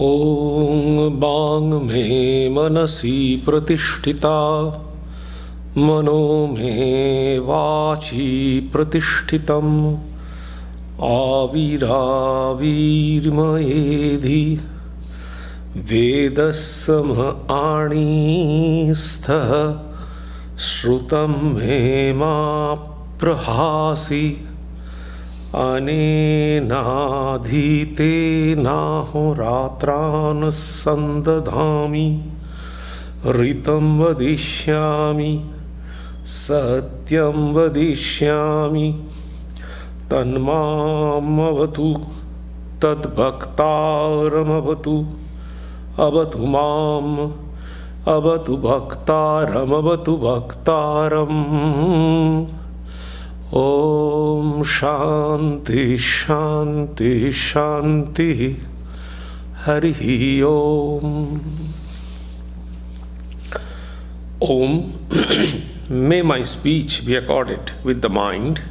ॐ वाङ् मे मनसि प्रतिष्ठिता मनो मे वाचि प्रतिष्ठितम् आविराविर्मयेधि वेदस्सम आणीस्थः श्रुतं मे मा प्रहासि अनेनाधीतेनाहोरात्रान् सन्दधामि ऋतं वदिष्यामि सत्यं वदिष्यामि तन्मामवतु तद्भक्तारमवतु अवतु माम् अवतु भक्तारमवतु भक्तारम् ॐ शान्ति शान्ति शान्तिः हरिः ॐ Om. May my speech be accorded with the mind.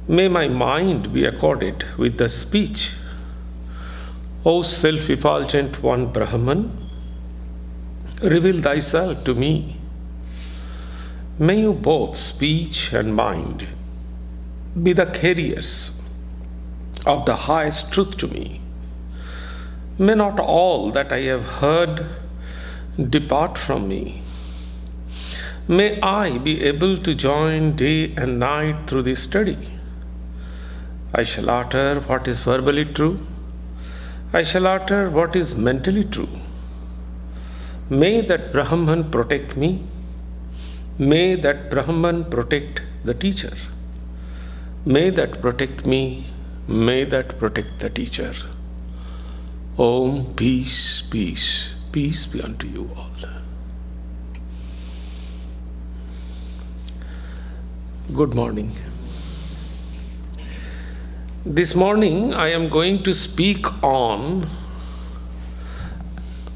May my mind be accorded with the speech. O self-effulgent one Brahman, reveal thyself to me. May you both speech and mind be the carriers of the highest truth to me. May not all that I have heard depart from me. May I be able to join day and night through this study. I shall utter what is verbally true. I shall utter what is mentally true. May that Brahman protect me. May that Brahman protect the teacher. May that protect me. May that protect the teacher. Om, peace, peace, peace be unto you all. Good morning. This morning I am going to speak on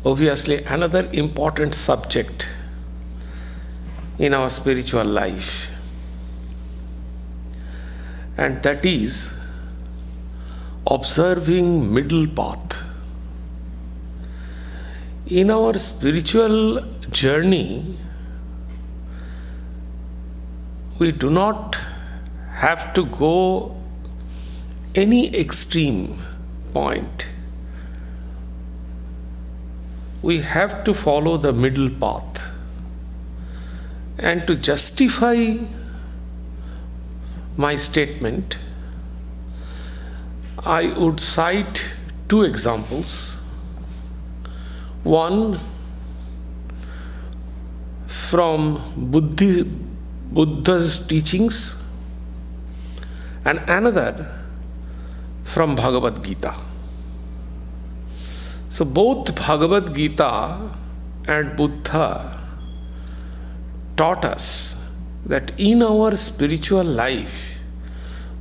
obviously another important subject in our spiritual life, and that is observing middle path. In our spiritual journey, we do not have to go any extreme point. We have to follow the middle path. And to justify my statement, I would cite two examples. One from Buddha's teachings, and another from Bhagavad Gita. So both Bhagavad Gita and Buddha taught us that in our spiritual life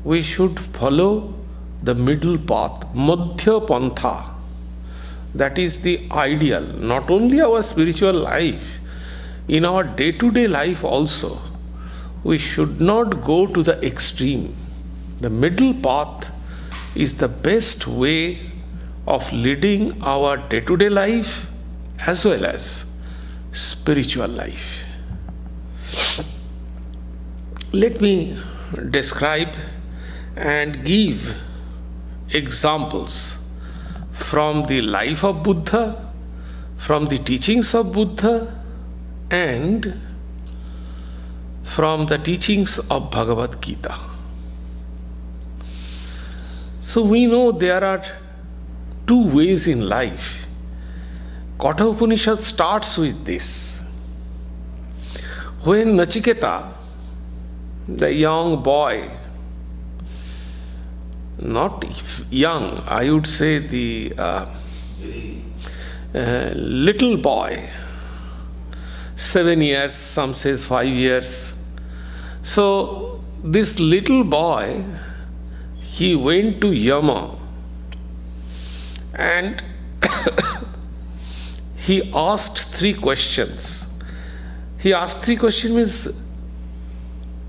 we should follow the middle path, Madhya Pantha. That is the ideal, not only our spiritual life, in our day-to-day life also. We should not go to the extreme. The middle path is the best way of leading our day-to-day life as well as spiritual life. Let me describe and give examples from the life of Buddha, from the teachings of Buddha, and from the teachings of Bhagavad Gita. So we know there are two ways in life. Katha Upanishad starts with this. When Nachiketa, the young boy, not young, I would say the little boy, 7 years, some says 5 years. So this little boy, he went to Yama and he asked 3 questions. He asked 3 questions means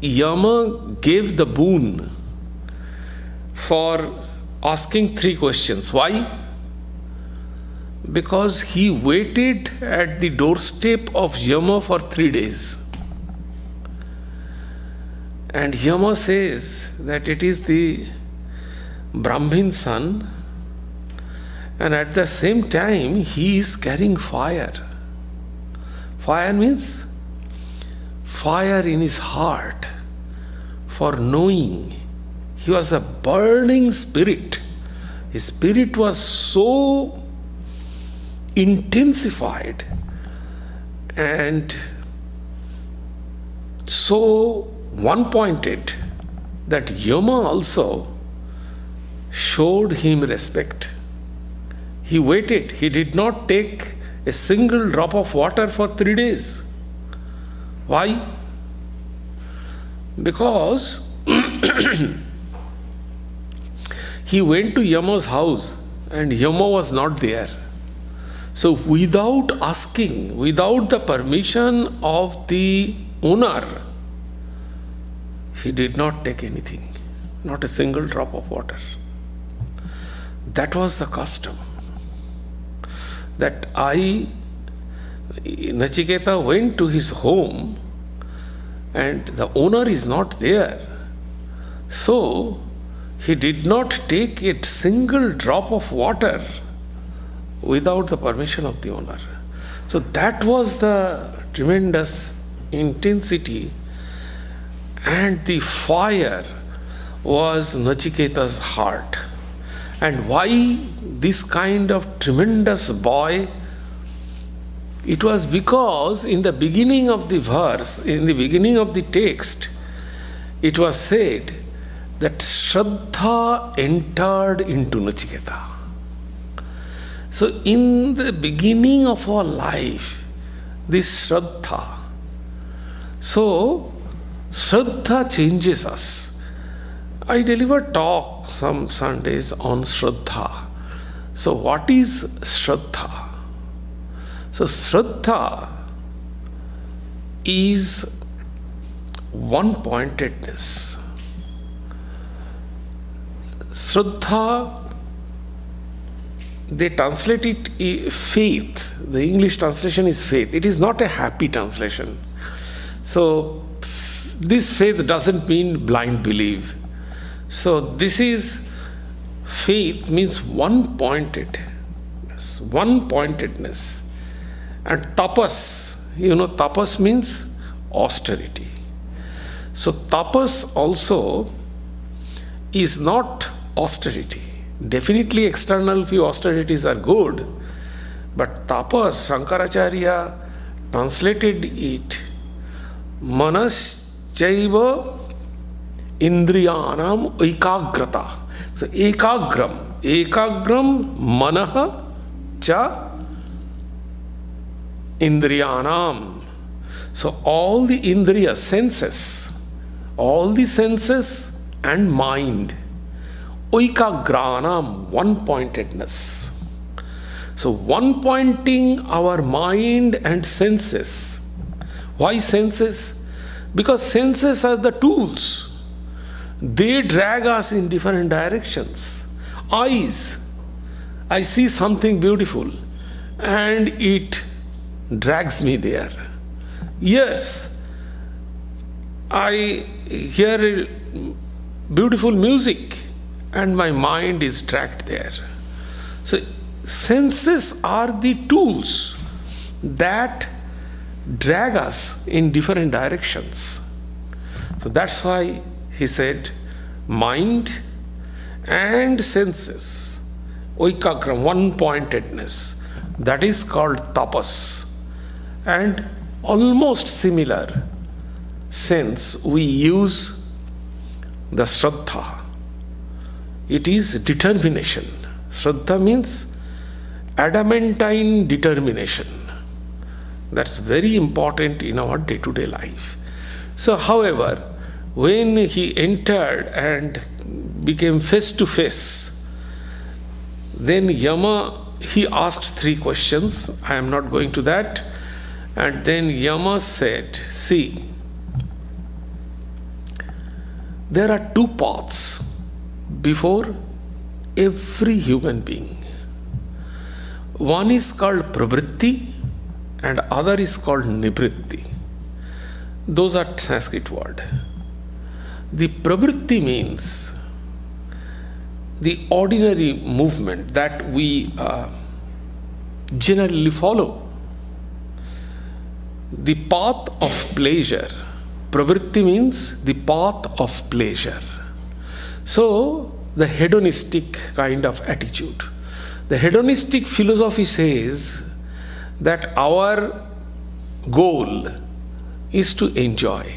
Yama gave the boon for asking 3 questions. Why? Because he waited at the doorstep of Yama for 3 days. And Yama says that it is the Brahmin's son, and at the same time he is carrying fire. Fire means fire in his heart for knowing. He was a burning spirit. His spirit was so intensified and so one-pointed that Yama also showed him respect. He waited. He did not take a single drop of water for 3 days. Why? Because he went to Yama's house and Yama was not there. So without asking, without the permission of the owner, he did not take anything, not a single drop of water. That was the custom. That Nachiketa went to his home and the owner is not there. So he did not take a single drop of water without the permission of the owner. So that was the tremendous intensity, and the fire was Nachiketa's heart. And why this kind of tremendous boy? It was because in the beginning of the verse, in the beginning of the text, it was said that Shraddha entered into Nachiketa. So in the beginning of our life, this Shraddha. So Shraddha changes us. I deliver talk some Sundays on Shraddha. So what is Shraddha? So Shraddha is one-pointedness. Shraddha, they translate it faith. The English translation is faith. It is not a happy translation. So this faith doesn't mean blind belief. So this is faith means one-pointedness. One-pointedness. And tapas, tapas means austerity. So tapas also is not austerity. Definitely external few austerities are good, but tapas, Shankaracharya translated it manas chaiva indriyanam ekagrata. So ekagram manaha cha indriyanam. So all the indriya senses and mind. Oikagranam, one-pointedness. So one-pointing our mind and senses. Why senses? Because senses are the tools. They drag us in different directions. Eyes, I see something beautiful and it drags me there. Ears, I hear beautiful music and my mind is dragged there. So senses are the tools that drag us in different directions. So that's why he said mind and senses, oikagram, one-pointedness, that is called tapas. And almost similar sense we use the Shraddha. It is determination. Shraddha means adamantine determination. That's very important in our day-to-day life. So, however, when he entered and became face to face, then Yama, he asked 3 questions. I am not going to that. And then Yama said, see, there are 2 paths before every human being. One is called pravritti and other is called nivritti. Those are Sanskrit words. The pravritti means the ordinary movement that we generally follow. The path of pleasure. Pravritti means the path of pleasure. So, the hedonistic kind of attitude. The hedonistic philosophy says that our goal is to enjoy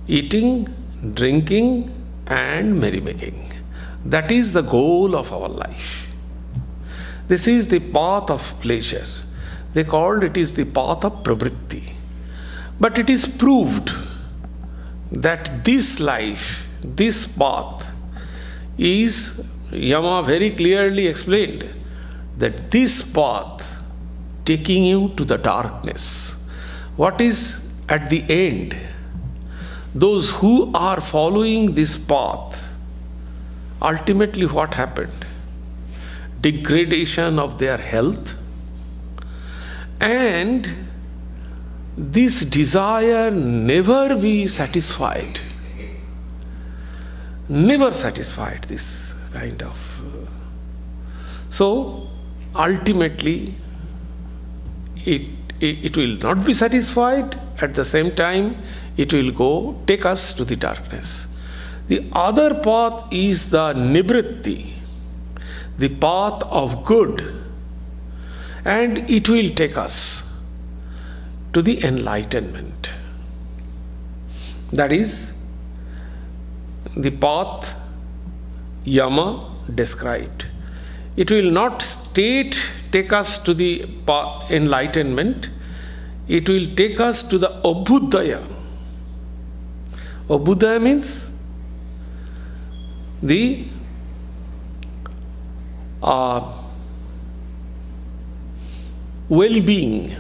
eating, drinking, and merrymaking. That is the goal of our life. This is the path of pleasure. They called it is the path of pravritti. But it is proved that this life, this path is, Yama very clearly explained, that this path taking you to the darkness. What is at the end? Those who are following this path, ultimately what happened? Degradation of their health, and this desire never be satisfied. Never satisfied, this kind of. So ultimately it will not be satisfied. At the same time, it will take us to the darkness. The other path is the nivritti, the path of good, and it will take us to the enlightenment. That is the path Yama described. It will not take us to the enlightenment. It will take us to the abhuddhaya. Abhuddhaya means the well-being,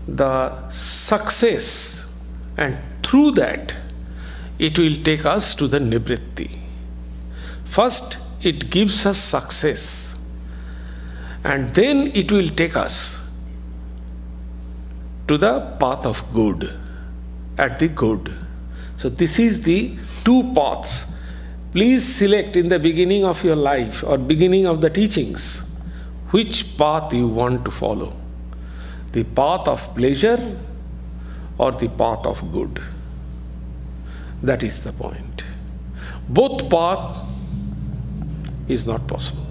the success, and through that it will take us to the nivritti. First, it gives us success, and then it will take us to the path of good, at the good. So this is the two paths. Please select in the beginning of your life or beginning of the teachings which path you want to follow. The path of pleasure or the path of good. That is the point. Both paths is not possible.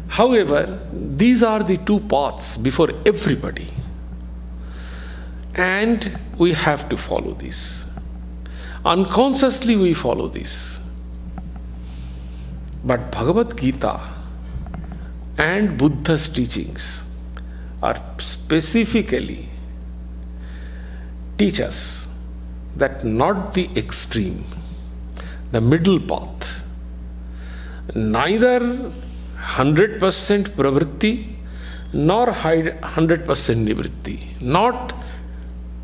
However, these are the two paths before everybody, and we have to follow this. Unconsciously we follow this. But Bhagavad Gita and Buddha's teachings are specifically teach us that not the extreme, the middle path, neither 100% pravritti nor 100% nivritti, not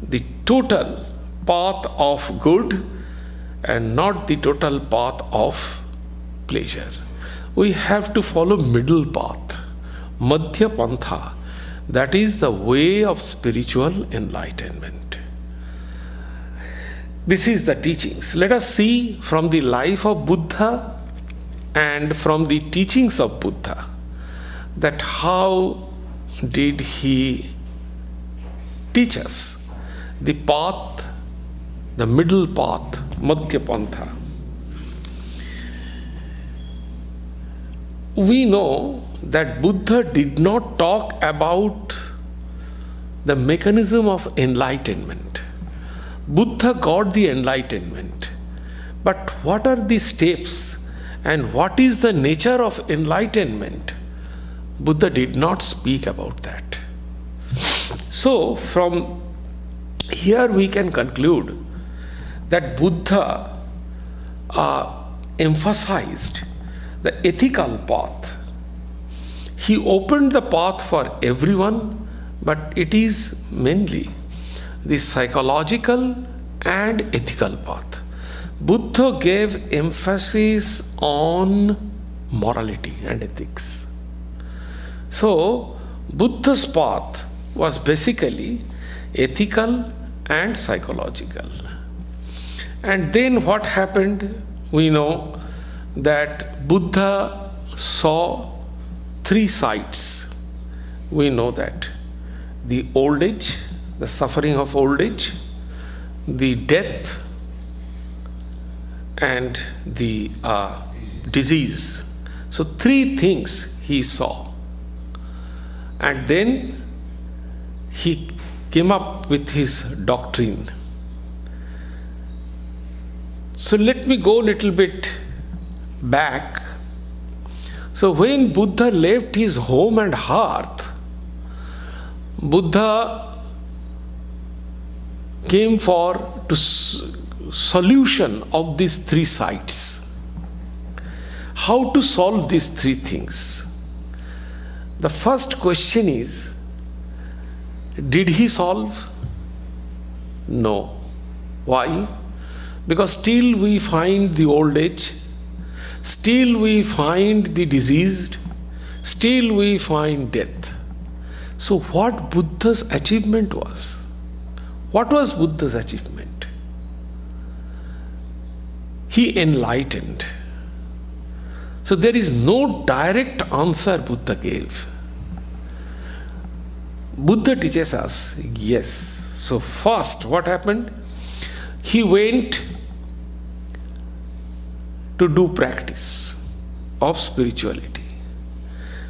the total path of good and not the total path of pleasure. We have to follow middle path, madhya pantha. That is the way of spiritual enlightenment. This is the teachings. Let us see from the life of Buddha and from the teachings of Buddha that how did he teach us the path, the middle path, madhya pantha. We know that Buddha did not talk about the mechanism of enlightenment. Buddha got the enlightenment. But what are the steps and what is the nature of enlightenment? Buddha did not speak about that. So, from here we can conclude that Buddha emphasized the ethical path. He opened the path for everyone, but it is mainly the psychological and ethical path. Buddha gave emphasis on morality and ethics. So, Buddha's path was basically ethical and psychological. And then what happened? We know that Buddha saw three sides. We know that the old age, the suffering of old age, the death, and the disease. So three things he saw. And then he came up with his doctrine. So let me go a little bit back. So when Buddha left his home and hearth, Buddha came for to solution of these three sides. How to solve these three things? The first question is, did he solve? No. Why? Because still we find the old age, still we find the diseased, still we find death. So what Buddha's achievement was? What was Buddha's achievement? He enlightened. So there is no direct answer Buddha gave. Buddha teaches us, yes. So first, what happened? He went to do practice of spirituality.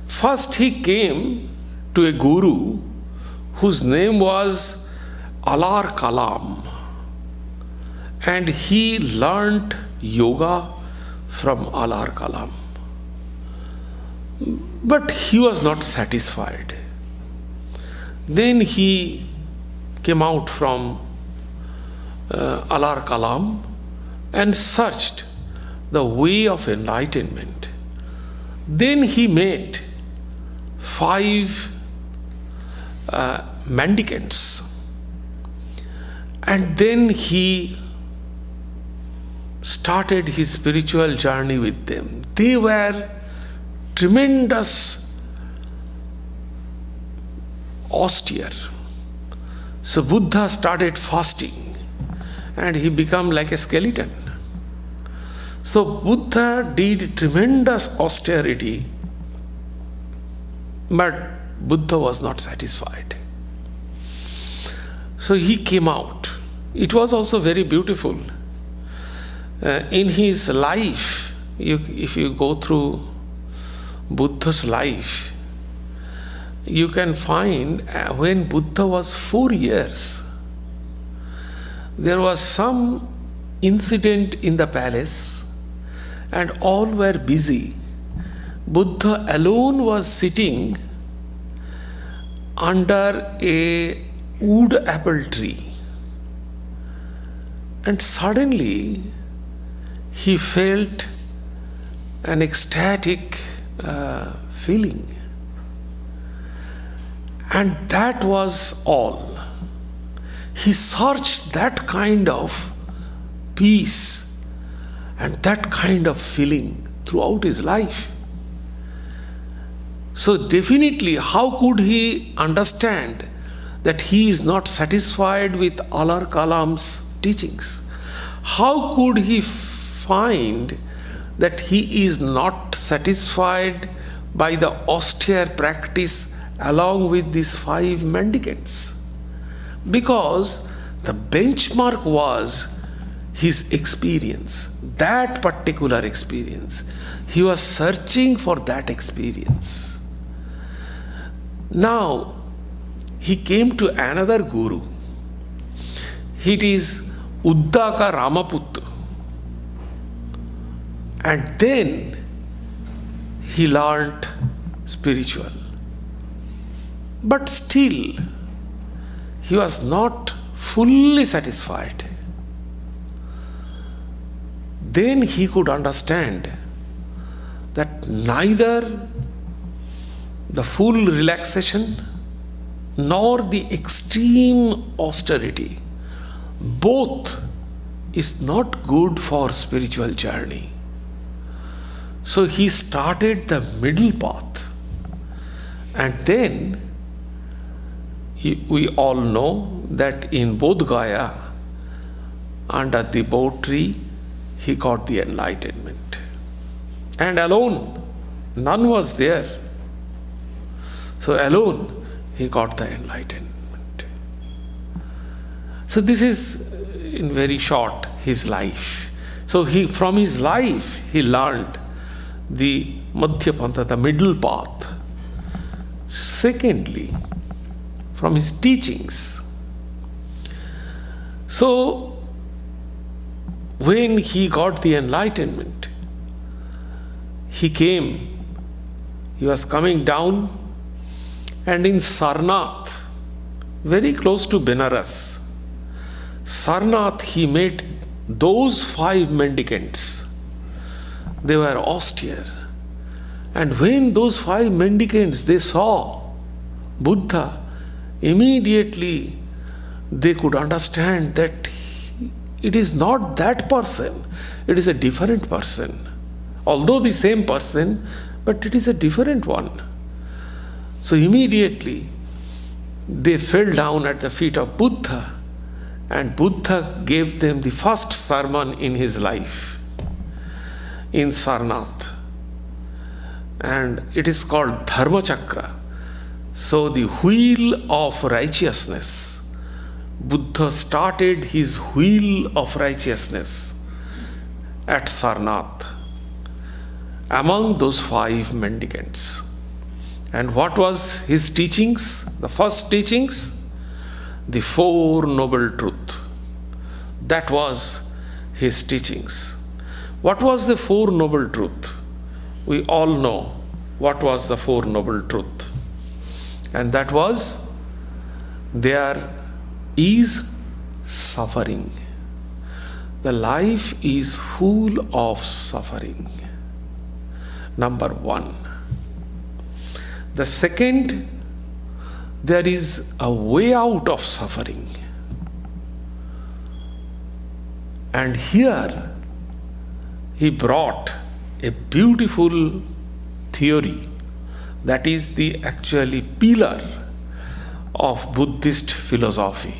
First, he came to a guru whose name was Alar Kalam, and he learnt yoga from Alar Kalam. But he was not satisfied. Then he came out from Alar Kalam and searched the way of enlightenment. Then he met 5 mendicants, and then he started his spiritual journey with them. They were tremendous austere. So Buddha started fasting and he became like a skeleton. So Buddha did tremendous austerity, but Buddha was not satisfied. So he came out. It was also very beautiful. In his life, if you go through Buddha's life, you can find when Buddha was 4 years, there was some incident in the palace and all were busy. Buddha alone was sitting under a wood apple tree, and suddenly he felt an ecstatic feeling, and that was all. He searched that kind of peace and that kind of feeling throughout his life. So definitely, how could he understand that he is not satisfied with Alar Kalam's teachings? How could he find that he is not satisfied by the austere practice along with these 5 mendicants? Because the benchmark was his experience, that particular experience. He was searching for that experience. Now, he came to another guru. It is Uddaka Ramaputta. And then he learnt spiritual. But still, he was not fully satisfied. Then he could understand that neither the full relaxation nor the extreme austerity, both is not good for spiritual journey. So he started the middle path. And then we all know that in Bodh Gaya, under the Bodh tree, he got the enlightenment. And alone, none was there. So alone, he got the enlightenment. So this is, in very short, his life. So from his life, he learned the Madhya Pantha, the middle path. Secondly, from his teachings. So, when he got the enlightenment, he was coming down, and in Sarnath, very close to Benares, Sarnath, he met those 5 mendicants. They were austere. And when those 5 mendicants, they saw Buddha, immediately they could understand that it is not that person, it is a different person. Although the same person, but it is a different one. So immediately they fell down at the feet of Buddha, and Buddha gave them the first sermon in his life in Sarnath. And it is called Dharma Chakra. So the wheel of righteousness, Buddha started his wheel of righteousness at Sarnath among those 5 mendicants. And what was his teachings? The first teachings, the 4 Noble Truths. That was his teachings. What was the 4 Noble Truths? We all know what was the 4 Noble Truths. And that was, there is suffering. The life is full of suffering. Number 1. The second, there is a way out of suffering. And here he brought a beautiful theory that is the actually pillar of Buddhist philosophy.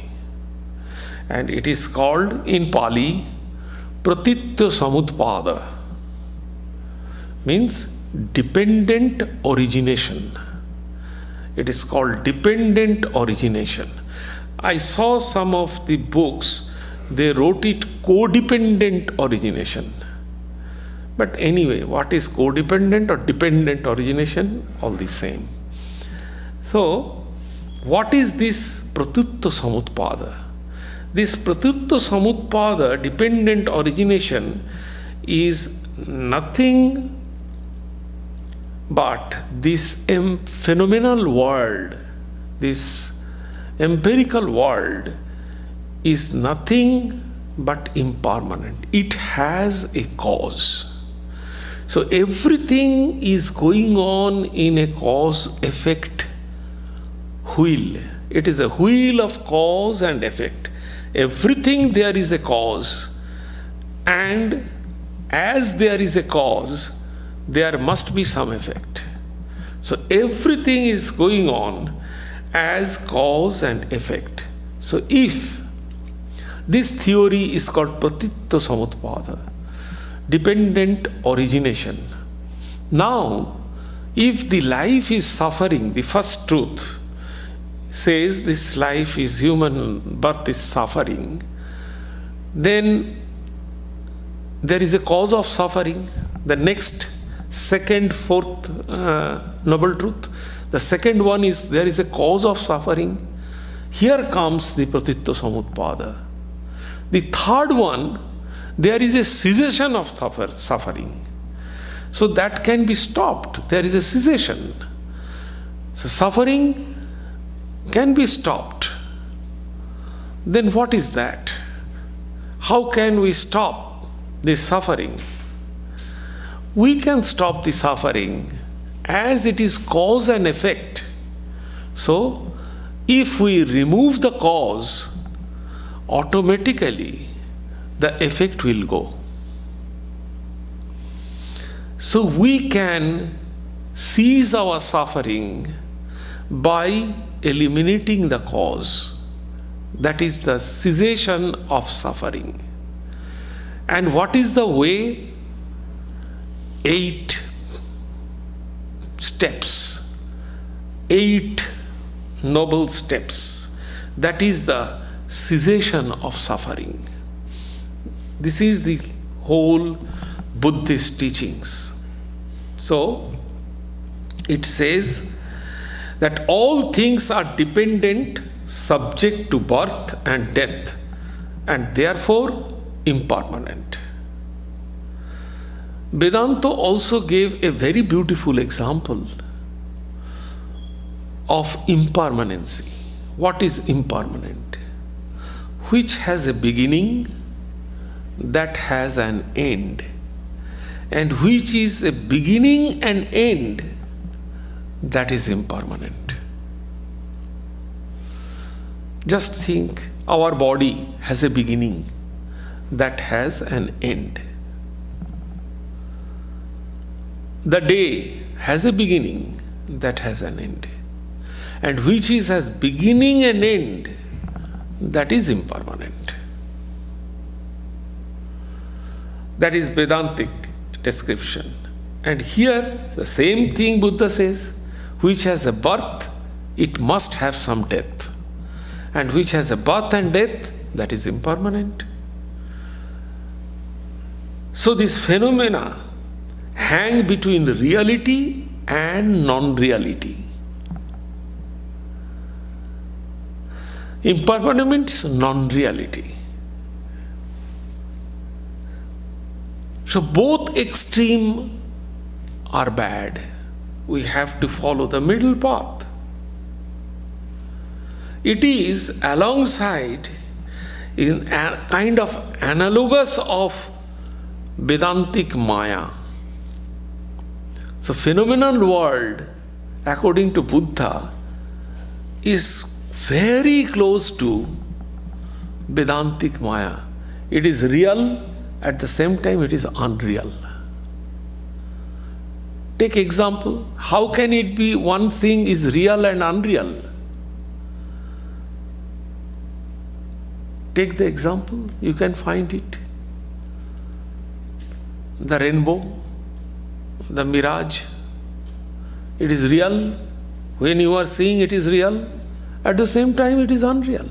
And it is called in Pali Pratitya Samutpada, means dependent origination. It is called dependent origination. I saw some of the books, they wrote it codependent origination. But anyway, what is codependent or dependent origination? All the same. So, what is this Pratitya Samutpada? This Pratitya Samutpada, dependent origination, is nothing but this phenomenal world, this empirical world is nothing but impermanent. It has a cause. So everything is going on in a cause-effect wheel. It is a wheel of cause and effect. Everything there is a cause, and as there is a cause, there must be some effect. So everything is going on as cause and effect. So if this theory is called Pratitya Samutpada, dependent origination. Now, if the life is suffering, the first truth says this life is human, birth is suffering, then there is a cause of suffering. The next, second, fourth noble truth, the second one is there is a cause of suffering. Here comes the Pratitya Samutpada. The third one, there is a cessation of suffering. So that can be stopped. There is a cessation. So suffering can be stopped. Then what is that? How can we stop this suffering? We can stop the suffering as it is cause and effect. So if we remove the cause, automatically the effect will go. So we can cease our suffering by eliminating the cause. That is the cessation of suffering. And what is the way? 8 steps, 8 noble steps. That is the cessation of suffering. This is the whole Buddhist teachings. So, it says that all things are dependent, subject to birth and death, and therefore impermanent. Vedanta also gave a very beautiful example of impermanency. What is impermanent? Which has a beginning, that has an end, and which is a beginning and end, that is impermanent. Just think, our body has a beginning, that has an end. The day has a beginning, that has an end. And which is has beginning and end, that is impermanent. That is Vedantic description. And here the same thing Buddha says, which has a birth, it must have some death. And which has a birth and death, that is impermanent. So these phenomena hang between reality and non-reality. Impermanent means non-reality. So both extreme are bad. We have to follow the middle path. It is alongside, in a kind of analogous of Vedantic Maya. So phenomenal world, according to Buddha, is very close to Vedantic Maya. It is real, at the same time it is unreal. Take example, how can it be one thing is real and unreal? Take the example, you can find it. The rainbow, the mirage, it is real. When you are seeing it is real, at the same time it is unreal.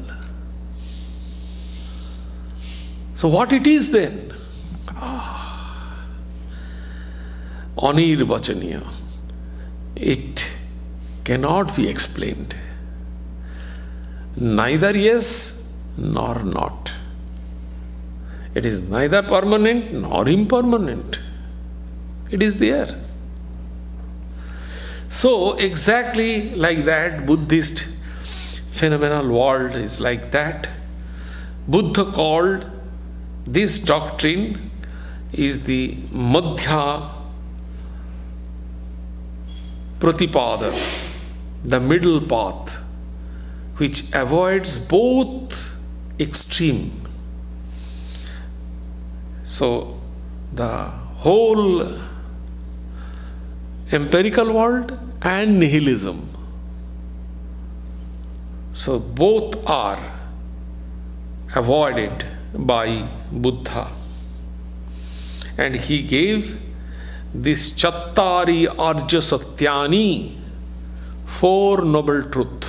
So what it is then? Anirvachaniya. It cannot be explained. Neither yes nor not. It is neither permanent nor impermanent. It is there. So exactly like that, Buddhist phenomenal world is like that. Buddha called this doctrine is the Madhya Pratipada, the middle path, which avoids both extreme. So the whole empirical world and nihilism. So both are avoided by Buddha. And he gave this Chattari Arja Satyani, 4 noble truths,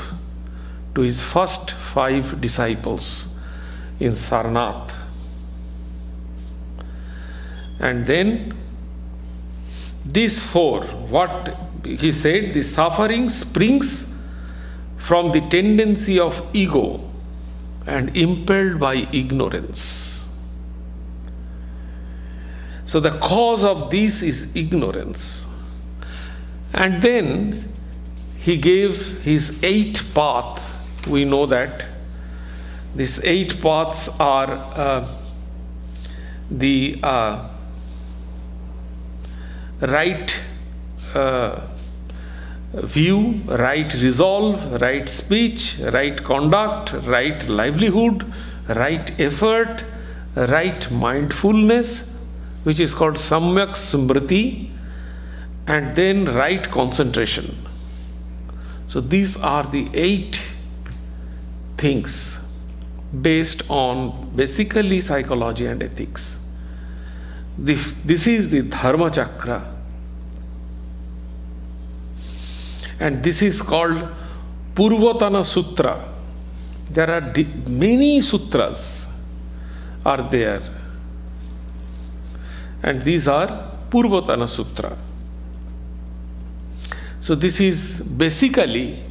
to his first 5 disciples in Sarnath. And then these 4, what he said, the suffering springs from the tendency of ego and impelled by ignorance. So the cause of this is ignorance. And then he gave his 8 paths. We know that these 8 paths are the right view, right resolve, right speech, right conduct, right livelihood, right effort, right mindfulness, which is called Samyak Smriti, and then right concentration. So these are the 8 things based on basically psychology and ethics. This is the Dharma Chakra. And this is called Purvatana Sutra. There are many sutras are there. And these are Purvatana Sutra. So this is basically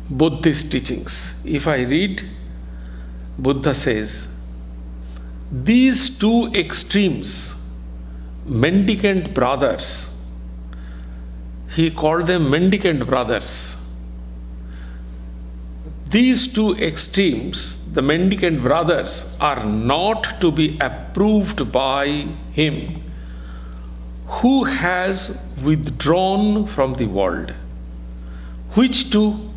Buddhist teachings. If I read, Buddha says, these 2 extremes, mendicant brothers, he called them mendicant brothers. These 2 extremes, the mendicant brothers, are not to be approved by him who has withdrawn from the world. Which 2?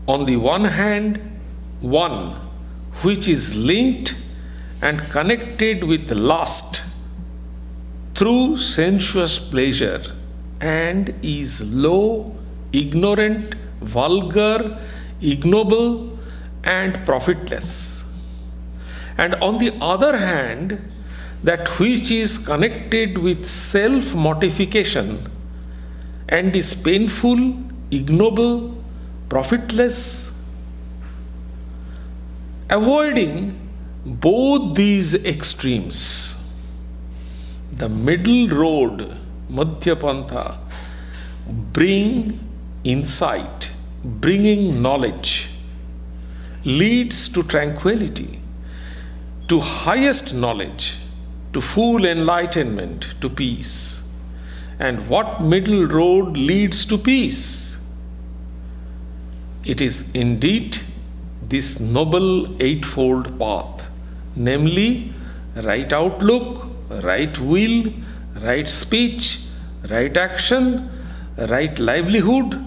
On the one hand, one which is linked and connected with lust through sensuous pleasure and is low, ignorant, vulgar, ignoble, and profitless. And on the other hand, that which is connected with self-mortification and is painful, ignoble, profitless. Avoiding both these extremes, the middle road, Madhya Pantha, bring insight, bringing knowledge, leads to tranquility, to highest knowledge, to full enlightenment, to peace. And what middle road leads to peace? It is indeed this noble eightfold path, namely right outlook, right will, right speech, right action, right livelihood,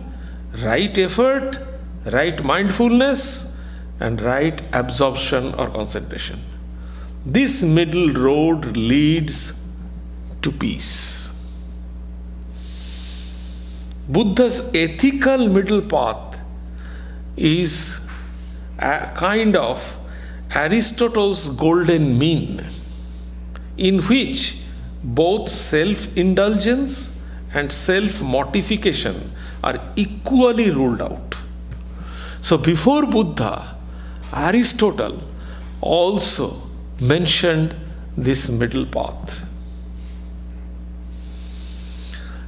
right effort, right mindfulness, and right absorption or concentration. This middle road leads to peace. Buddha's ethical middle path is a kind of Aristotle's golden mean, in which both self-indulgence and self-mortification are equally ruled out. So before Buddha, Aristotle also mentioned this middle path.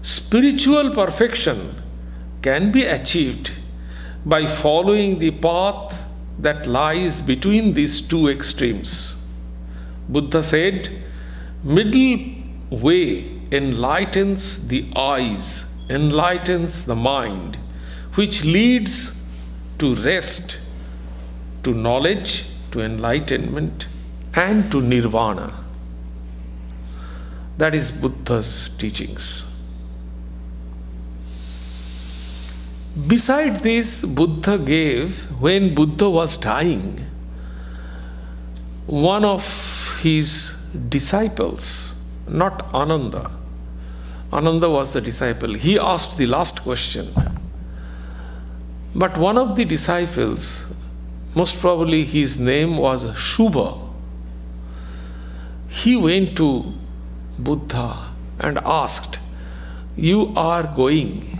Spiritual perfection can be achieved by following the path that lies between these 2 extremes. Buddha said, middle way enlightens the eyes, enlightens the mind, which leads to rest, to knowledge, to enlightenment, and to nirvana. That is Buddha's teachings. Beside this, Buddha gave, when Buddha was dying, one of his disciples, not Ananda. Ananda was the disciple. He asked the last question. But one of the disciples, most probably his name was Shubha, he went to Buddha and asked, you are going,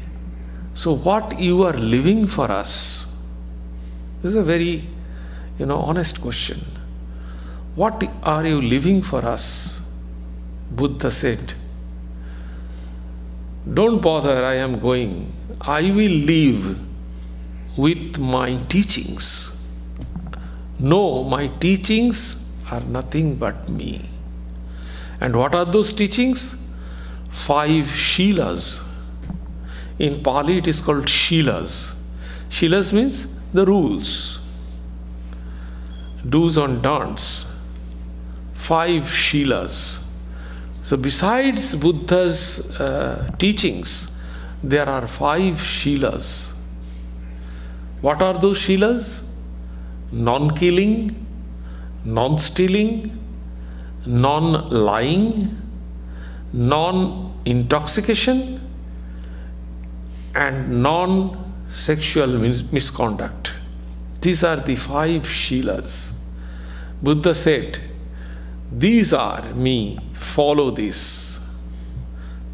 so what you are living for us? This is a very, honest question. What are you living for us? Buddha said, don't bother, I am going. I will live with my teachings. No, my teachings are nothing but me. And what are those teachings? 5 Shilas. In Pali it is called Shilas. Shilas means the rules, do's and don'ts. 5 Shilas. So besides Buddha's teachings, there are 5 Shilas. What are those Shilas? Non-killing, non-stealing, non-lying, non-intoxication, and non-sexual misconduct. These are the 5 Shilas. Buddha said, these are me, follow these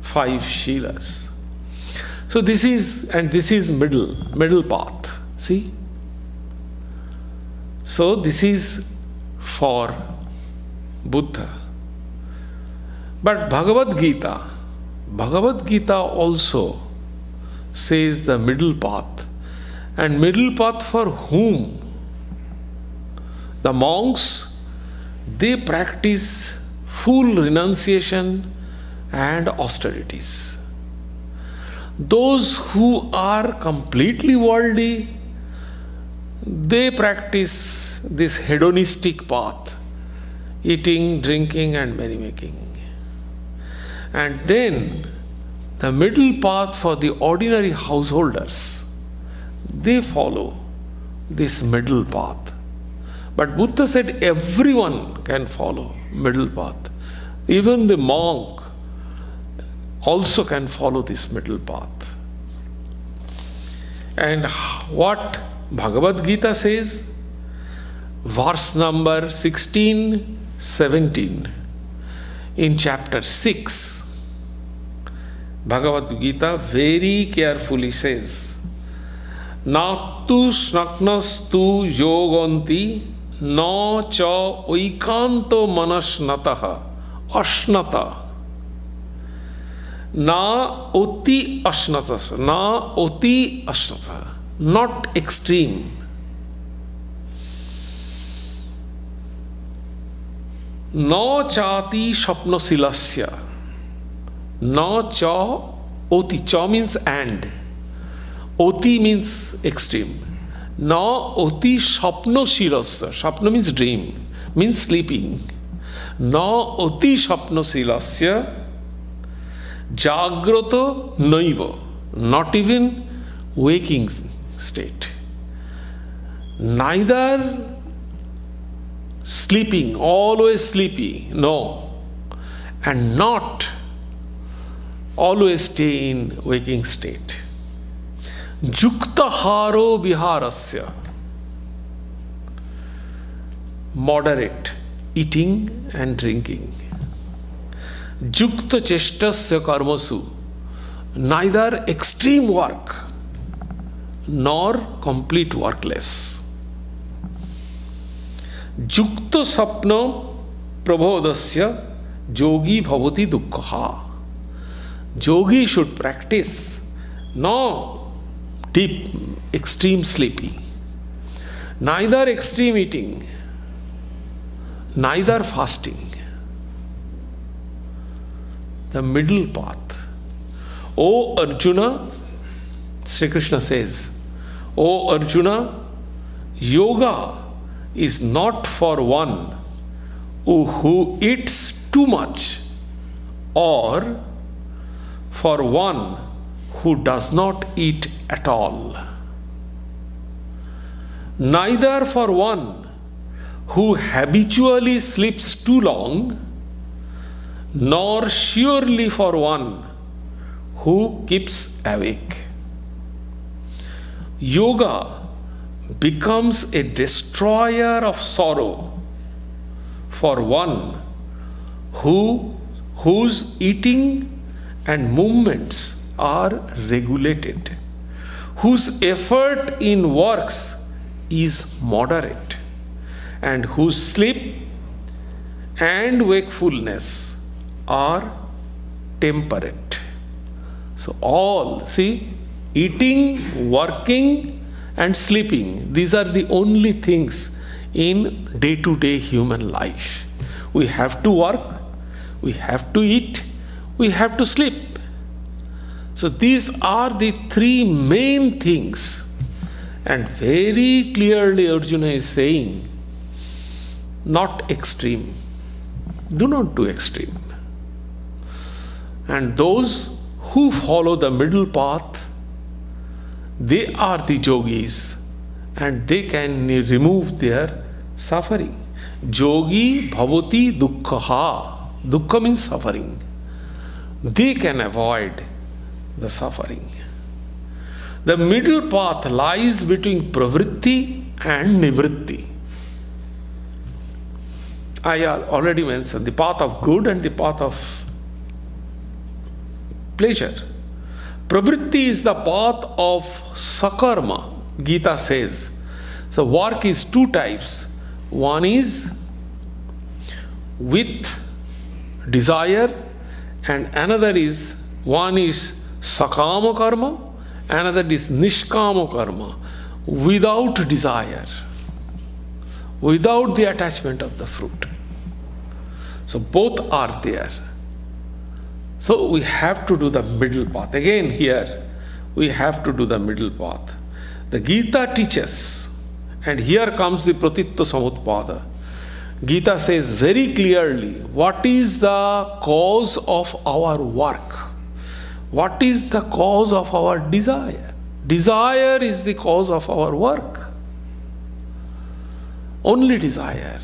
5 Shilas. So this is middle path. See? So this is for Buddha. But Bhagavad Gita also says the middle path. And middle path for whom? The monks, they practice full renunciation and austerities. Those who are completely worldly, they practice this hedonistic path, eating, drinking and merrymaking. And then the middle path for the ordinary householders, they follow this middle path. But Buddha said everyone can follow middle path. Even the monk also can follow this middle path. And what Bhagavad Gita says, verse number 16, 17, in chapter 6, Bhagavad Gita very carefully says, Natu snaknastu yoganti na cha oikanto manasnataha ashnata na oti ashnata, not extreme. Na chati shapnasilasya, na cha oti, cha means and, oti means extreme. Na oti shapnasilasya, shapna means dream, means sleeping. Na oti shapnasilasya jagrata naiva, not even waking state. Neither sleeping, always sleepy, no. And not always stay in waking state. Jukta haro viharasya, moderate eating and drinking. Jukta chestasya karmasu, neither extreme work nor complete workless. Jukta sapna prabodasya yogi bhavati dukkha. Yogi should practice no deep extreme sleeping, neither extreme eating, neither fasting. The middle path. O Arjuna, Sri Krishna says, O Arjuna, yoga is not for one who eats too much or for one who does not eat at all. Neither for one who habitually sleeps too long, nor surely for one who keeps awake. Yoga becomes a destroyer of sorrow for one whose eating and movements are regulated, whose effort in works is moderate, and whose sleep and wakefulness are temperate. So all, see, eating, working and sleeping, these are the only things in day-to-day human life. We have to work, we have to eat, we have to sleep. So these are the 3 main things. And very clearly Arjuna is saying, not extreme. Do not do extreme. And those who follow the middle path, they are the yogis and they can remove their suffering. Yogi bhavati dukkha. Dukkha means suffering. They can avoid the suffering. The middle path lies between pravritti and nivritti. I already mentioned the path of good and the path of pleasure. Pravritti is the path of sakarma, Gita says. So work is two types. One is with desire, and one is sakama karma, another is nishkama karma, without desire, without the attachment of the fruit. So both are there. So we have to do the middle path. Again here, we have to do the middle path. The Gita teaches, and here comes the pratitya samutpada. Gita says very clearly what is the cause of our work. What is the cause of our desire? Desire is the cause of our work. Only desire.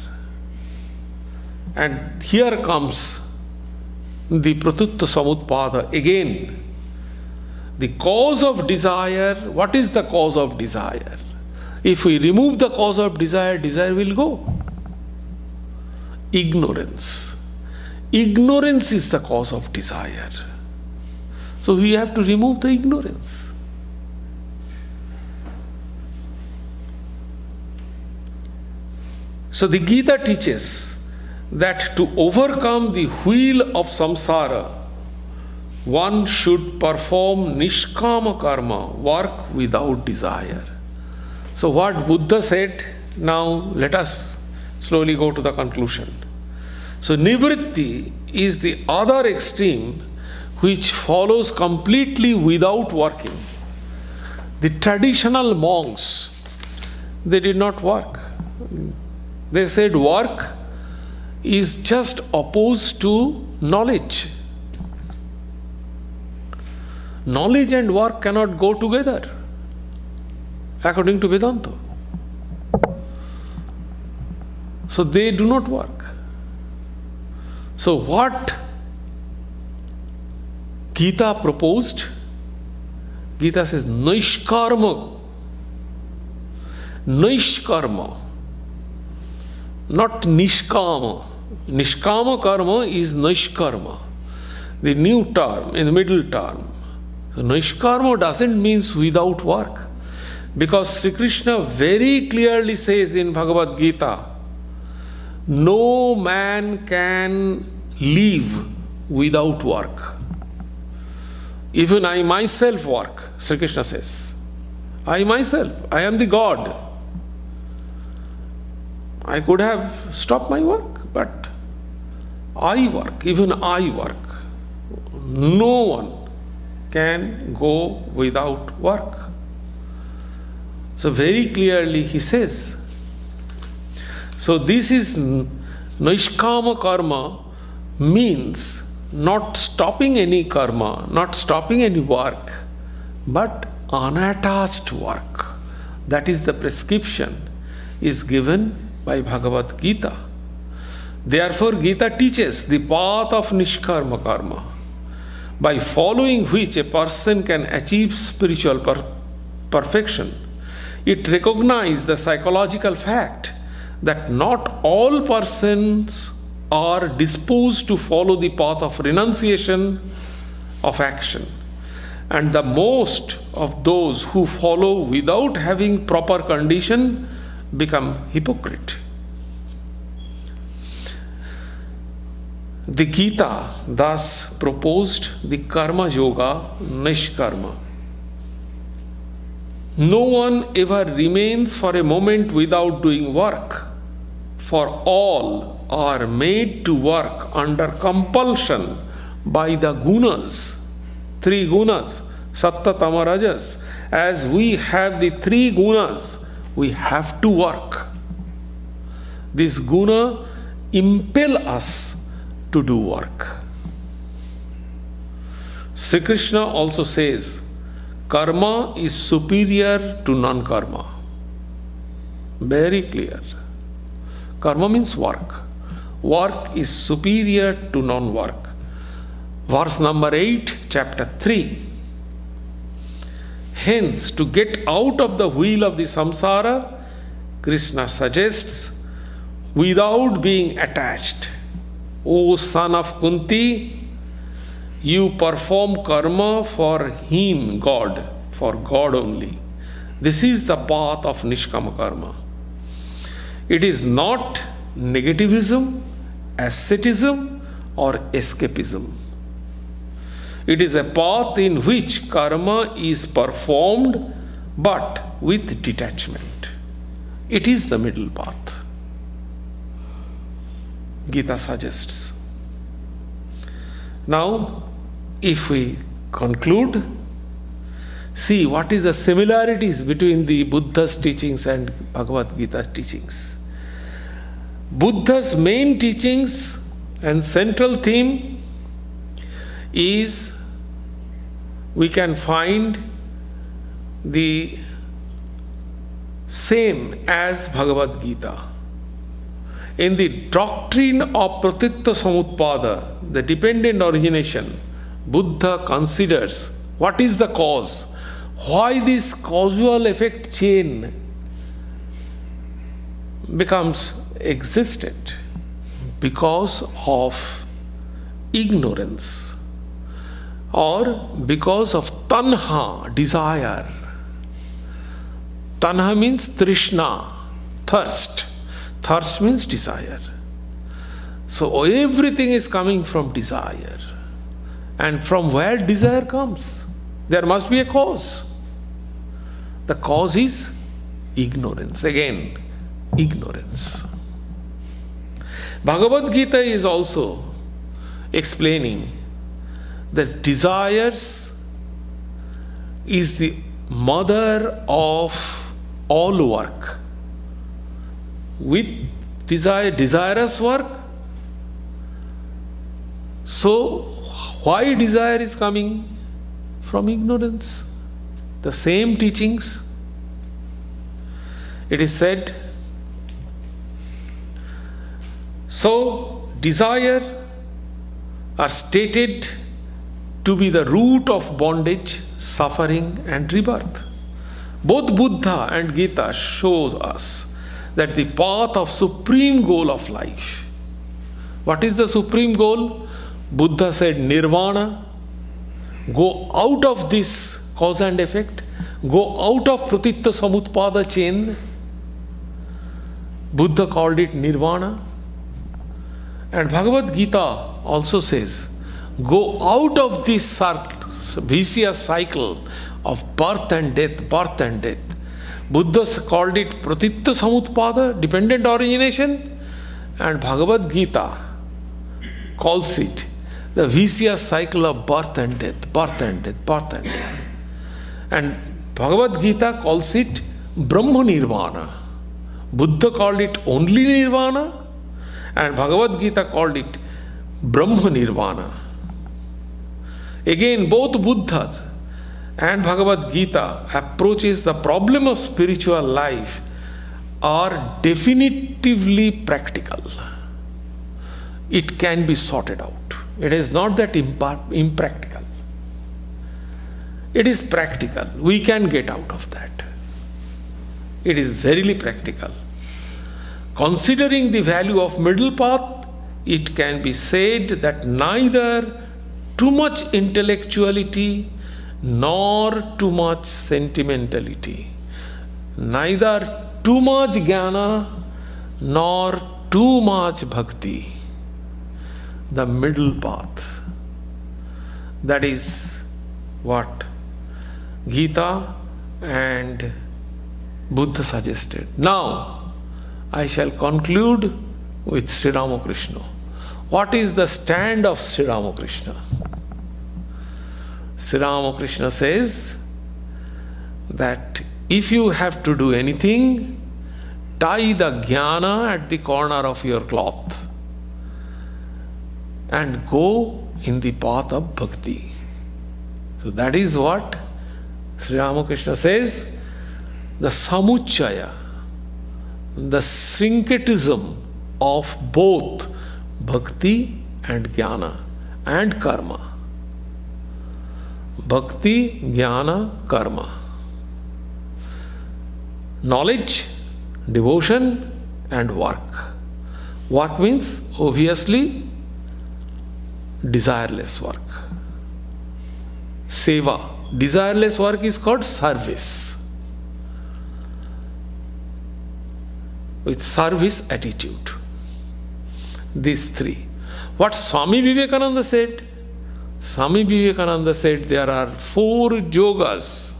And here comes the pratitya samutpada again. The cause of desire, what is the cause of desire? If we remove the cause of desire, desire will go. Ignorance. Ignorance is the cause of desire. So we have to remove the ignorance. So the Gita teaches that to overcome the wheel of samsara, one should perform nishkama karma, work without desire. So what Buddha said, now let us slowly go to the conclusion. So nivritti is the other extreme which follows completely without working. The traditional monks, they did not work. They said work is just opposed to knowledge. Knowledge and work cannot go together, according to Vedanta. So they do not work. So what Gita proposed? Gita says Naishkarma. Naishkarma. Not Nishkama. Nishkama karma is Naishkarma. The new term, in the middle term. So Naishkarma doesn't mean without work. Because Sri Krishna very clearly says in Bhagavad Gita, no man can live without work. Even I myself work, Sri Krishna says. I myself, I am the God. I could have stopped my work, but I work, even I work. No one can go without work. So very clearly he says. So this is Naishkama karma, means not stopping any karma, not stopping any work, but unattached work. That is the prescription is given by Bhagavad Gita. Therefore Gita teaches the path of Nishkarma karma, by following which a person can achieve spiritual perfection. It recognizes the psychological fact that not all persons are disposed to follow the path of renunciation of action, and the most of those who follow without having proper condition become hypocrite. The Gita thus proposed the karma yoga nishkarma. No one ever remains for a moment without doing work, for all are made to work under compulsion by the gunas, three gunas, sattva, tama, rajas. As we have the three gunas, we have to work. This guna impel us to do work. Sri Krishna also says, karma is superior to non-karma. Very clear. Karma means work. Work is superior to non-work. Verse number 8, chapter 3. Hence, to get out of the wheel of the samsara, Krishna suggests, without being attached, O son of Kunti, you perform karma for him, God, for God only. This is the path of Nishkama karma. It is not negativism, asceticism, or escapism. It is a path in which karma is performed but with detachment. It is the middle path. Gita suggests. Now, if we conclude, see what is the similarities between the Buddha's teachings and Bhagavad Gita's teachings. Buddha's main teachings and central theme is, we can find the same as Bhagavad Gita. In the doctrine of Pratitya Samutpada, the dependent origination, Buddha considers what is the cause, why this causal effect chain becomes existent, because of ignorance or because of tanha, desire. Tanha means trishna, thirst. Thirst means desire. So everything is coming from desire. And from where desire comes? There must be a cause. The cause is ignorance. Again, ignorance. Bhagavad Gita is also explaining that desires is the mother of all work. With desire, desirous work. So, why desire is coming? From ignorance. The same teachings. It is said, so desire are stated to be the root of bondage, suffering and rebirth. Both Buddha and Gita shows us that the path of supreme goal of life. What is the supreme goal? Buddha said nirvana. Go out of this cause and effect. Go out of Pratitya Samutpada chain. Buddha called it nirvana. And Bhagavad Gita also says, go out of this vicious cycle of birth and death, birth and death. Buddha called it Pratitya Samutpada, dependent origination, and Bhagavad Gita calls it the vicious cycle of birth and death, birth and death, birth and death. And Bhagavad Gita calls it Brahma Nirvana. Buddha called it only Nirvana, and Bhagavad Gita called it Brahma Nirvana. Again, both Buddhas and Bhagavad Gita approaches the problem of spiritual life are definitively practical. It can be sorted out. It is not that impractical. It is practical. We can get out of that. It is verily practical. Considering the value of middle path, it can be said that neither too much intellectuality nor too much sentimentality, neither too much jnana nor too much bhakti. The middle path. That is what Gita and Buddha suggested. Now, I shall conclude with Sri Ramakrishna. What is the stand of Sri Ramakrishna? Sri Ramakrishna says that if you have to do anything, tie the jnana at the corner of your cloth and go in the path of bhakti. So that is what Sri Ramakrishna says, the samuchaya, the syncretism of both bhakti and jnana and karma. Bhakti, jnana, karma. knowledge, devotion, and work. Work means obviously desireless work. Seva, desireless work, is called service. With service attitude. These three. What Swami Vivekananda said? Swami Vivekananda said there are 4 yogas.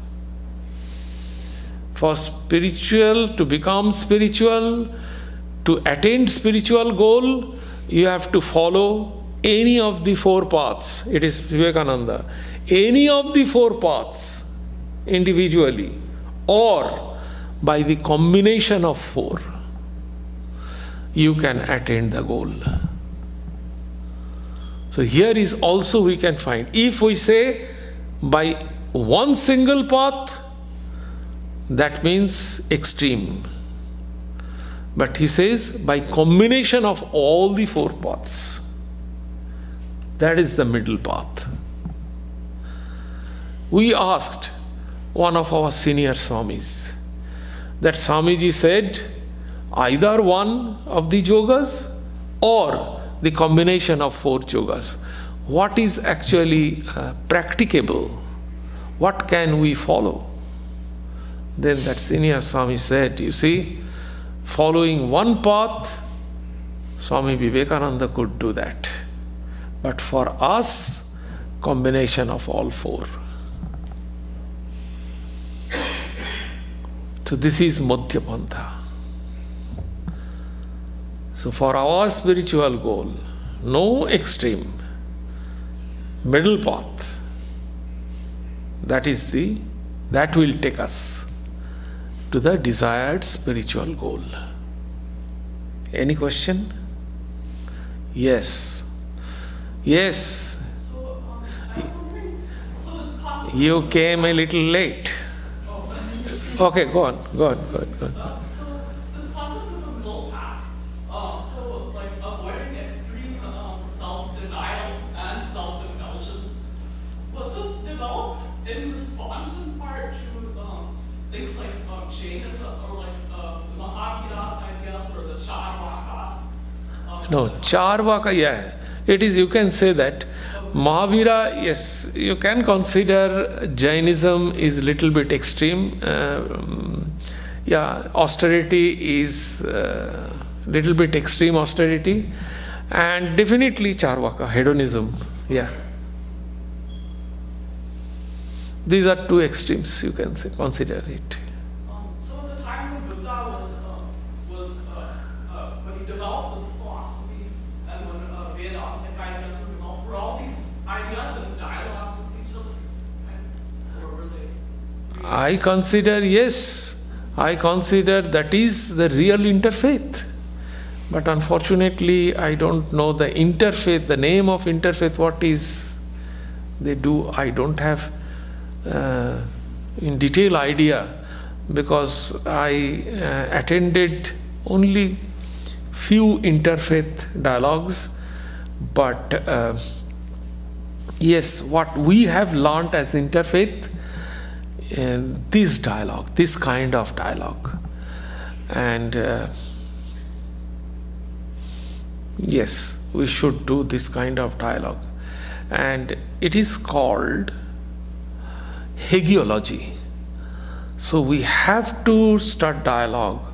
For spiritual, to become spiritual, to attain spiritual goal, you have to follow any of the 4 paths. It is Vivekananda. Any of the 4 paths individually or by the combination of 4, you can attain the goal. So here is also we can find, if we say by one single path, that means extreme. But he says by combination of all the 4 paths, that is the middle path. We asked one of our senior Swamis, that Swamiji said either one of the yogas or the combination of 4 yogas. What is actually practicable? What can we follow? Then that senior Swami said, you see, following one path, Swami Vivekananda could do that. But for us, combination of all 4. So this is Madhyapantha. So for our spiritual goal, no extreme, middle path. That will take us to the desired spiritual goal. Any question? Yes. Yes. So, I was wondering, so this concept... You came a little late. Okay, go on. So this concept of a middle path, so like avoiding extreme self-denial and self-indulgence, was this developed in response in part to things like Jainism or like the Mahaviras ideas or the Charvakas? No, Charvaka, yeah. It is, you can say that. Mahavira, yes, you can consider Jainism is little bit extreme. Austerity is little bit extreme austerity. And definitely Charvaka, hedonism, yeah. These are 2 extremes, you can say, consider it. So at the time when Buddha was when he developed this philosophy and when Vedanta ideas were developed, were all these ideas in dialogue with each other? Or were they? I consider, yes, I consider that is the real interfaith. But unfortunately, I don't know the interfaith, the name of interfaith, what is they do. I don't have in detail idea, because I attended only few interfaith dialogues. But yes, what we have learnt as interfaith, this dialogue, this kind of dialogue. And yes, we should do this kind of dialogue. And it is called hagiology. So we have to start dialogue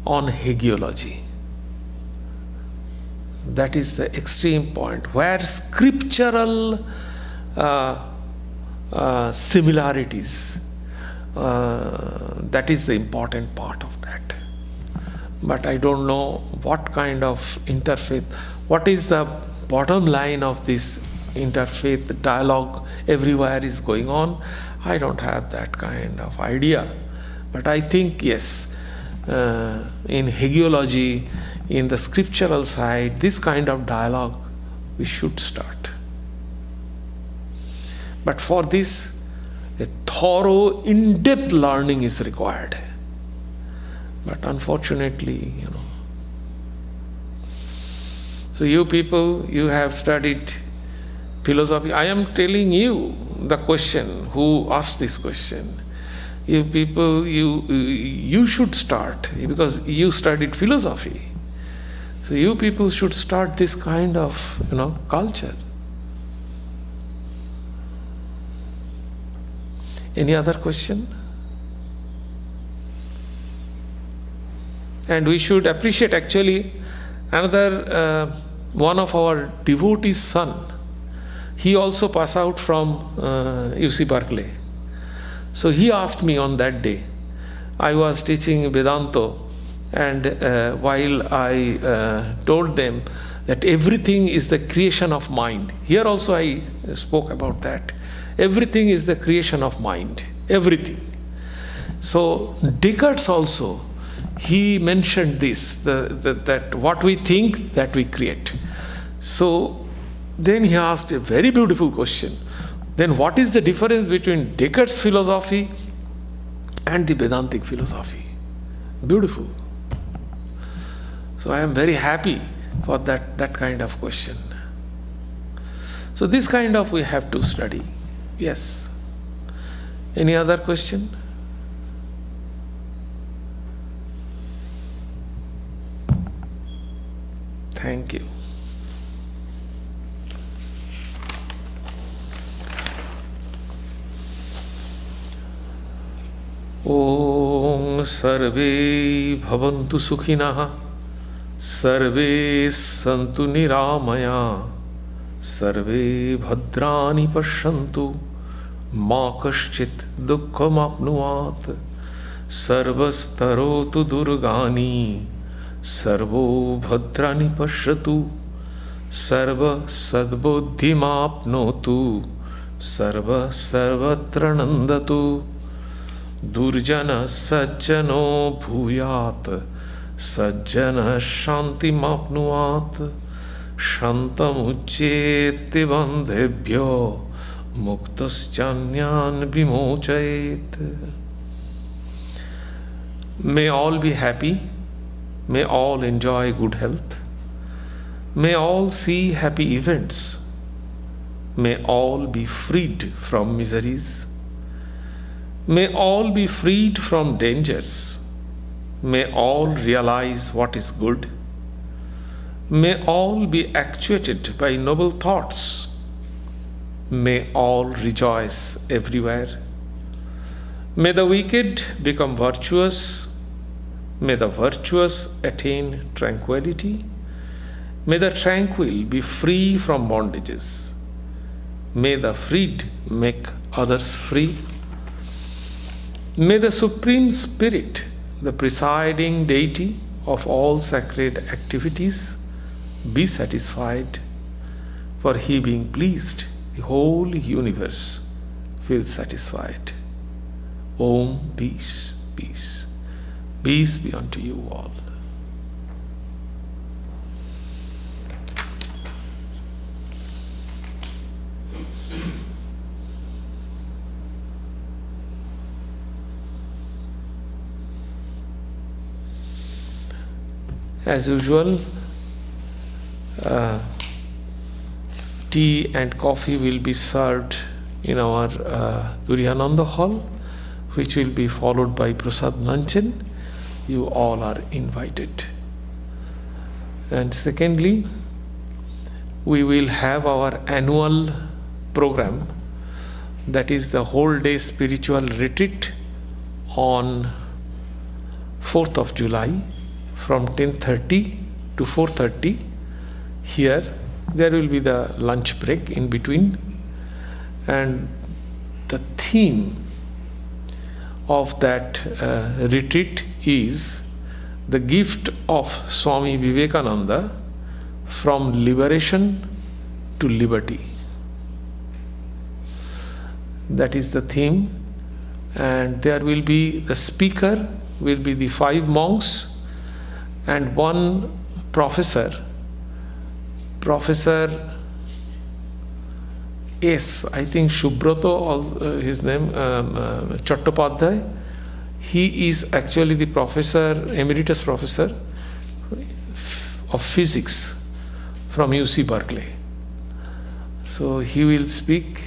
on hagiology. That is the extreme point, where scriptural similarities, that is the important part of that. But I don't know what kind of interfaith, what is the bottom line of this interfaith dialogue everywhere is going on. I don't have that kind of idea. But I think, yes, in hagiology, in the scriptural side, this kind of dialogue we should start. But for this, a thorough, in-depth learning is required. But unfortunately, so you people, you have studied philosophy. I am telling you the question, who asked this question. You people, you should start, because you studied philosophy. So you people should start this kind of, culture. Any other question? And we should appreciate actually another one of our devotees' son. He also passed out from UC Berkeley. So he asked me on that day. I was teaching Vedanta, and while I told them that everything is the creation of mind. Here also I spoke about that. Everything is the creation of mind. Everything. So Descartes also, he mentioned this, that what we think, that we create. So then he asked a very beautiful question. Then what is the difference between Descartes' philosophy and the Vedantic philosophy? Beautiful. So I am very happy for that kind of question. So this kind of we have to study. Yes. Any other question? Thank you. Om Sarve Bhavantu Sukhinah, Sarve Santu Niramaya, Sarve Bhadrani Pashyantu, Ma Kaschit Dukkham Apnuat, Sarvastarotu Durgani, Sarvo Bhadrani Pashyatu, Sarva Sadbuddhimapnotu, Sarva Sarvatra Nandatu, Durjana Sajjano Bhuyat, Sajjana Shanti Mapnuat, Shantam Ucheti Bandebhyo, Muktaschanyan Vimochayet. May all be happy. May all enjoy good health. May all see happy events. May all be freed from miseries. May all be freed from dangers. May all realize what is good. May all be actuated by noble thoughts. May all rejoice everywhere. May the wicked become virtuous. May the virtuous attain tranquility. May the tranquil be free from bondages. May the freed make others free. May the Supreme Spirit, the presiding deity of all sacred activities, be satisfied. For he being pleased, the whole universe feels satisfied. Om, peace, peace. Peace be unto you all. As usual, tea and coffee will be served in our Turiyananda hall, which will be followed by Prasad Lanchan. You all are invited. And secondly, we will have our annual program, that is the whole day spiritual retreat on 4th of July from 10:30 to 4:30. Here there will be the lunch break in between, and the theme of that retreat is the gift of Swami Vivekananda from liberation to liberty. That is the theme, and there will be the speaker will be the 5 monks and one professor S, I think Shubhrato, his name, Chattopadhyay. He is actually the professor, emeritus professor of physics from UC Berkeley. So he will speak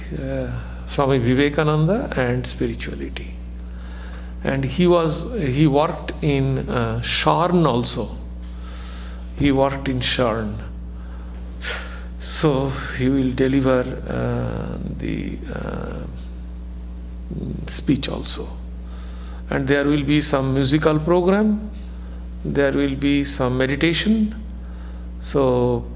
Swami Vivekananda and spirituality. And he worked in Sharn also. He worked in Sharn. So he will deliver the speech also. And there will be some musical program, there will be some meditation. So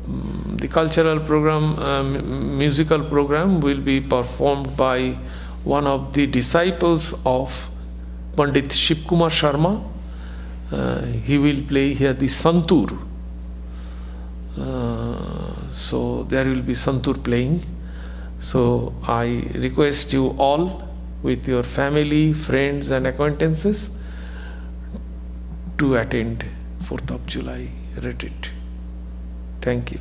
the cultural program, musical program will be performed by one of the disciples of Pandit Shiv Kumar Sharma. He will play here the santur. So there will be santur playing. So I request you all, with your family, friends and acquaintances, to attend 4th of July retreat. Thank you.